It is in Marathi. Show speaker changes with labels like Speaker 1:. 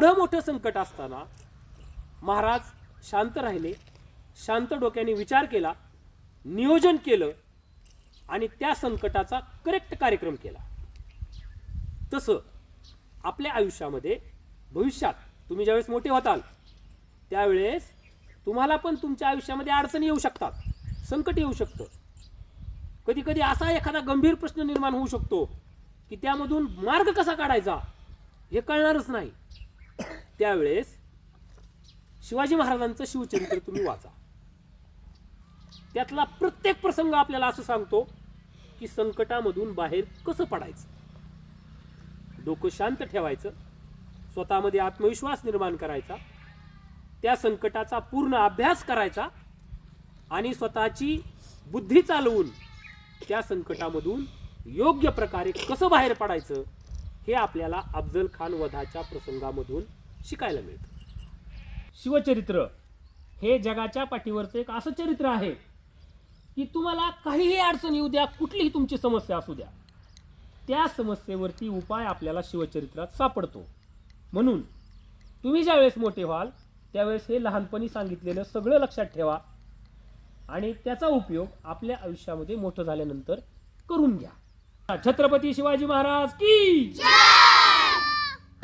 Speaker 1: एवढं मोठं संकट असताना महाराज शांत राहिले, शांत डोक्याने विचार केला, नियोजन केलं आणि त्या संकटाचा करेक्ट कार्यक्रम केला. तसं आपल्या आयुष्यामध्ये भविष्यात तुम्ही ज्यावेळेस मोठे होताल त्यावेळेस तुम्हाला पण तुमच्या आयुष्यामध्ये अडचणी येऊ शकतात, संकट येऊ शकतं. कधी कधी असा एखादा गंभीर प्रश्न निर्माण होऊ शकतो की त्यामधून मार्ग कसा काढायचा हे कळणारच नाही. त्यावेळेस शिवाजी महाराजांचं शिवचरित्र तुम्ही वाचा. त्यातला प्रत्येक प्रसंग आपल्याला असं सांगतो की संकटामधून बाहेर कसं पडायचं. डोकं शांत ठेवायचं, स्वतःमध्ये आत्मविश्वास निर्माण करायचा, त्या संकटाचा पूर्ण अभ्यास करायचा आणि स्वतःची बुद्धी चालवून त्या संकटामधून योग्य प्रकारे कसं बाहेर पडायचं हे आपल्याला अफजल खान वधाच्या प्रसंगामधून शिकायला मिळतं. शिवचरित्र हे जगाच्या पाठीवरचं एक असं चरित्र आहे की तुम्हाला काहीही अडचण येऊ द्या, कुठलीही तुमची समस्या असू द्या, त्या समस्येवरती उपाय आपल्याला शिवचरित्रात सापडतो. म्हणून तुम्ही ज्यावेळेस मोठे व्हाल त्यावेळेस हे लहानपणी सांगितलेलं सगळं लक्षात ठेवा आणि त्याचा उपयोग आपल्या आयुष्यामध्ये मोठं झाल्यानंतर करून घ्या. छत्रपती शिवाजी महाराज की जय.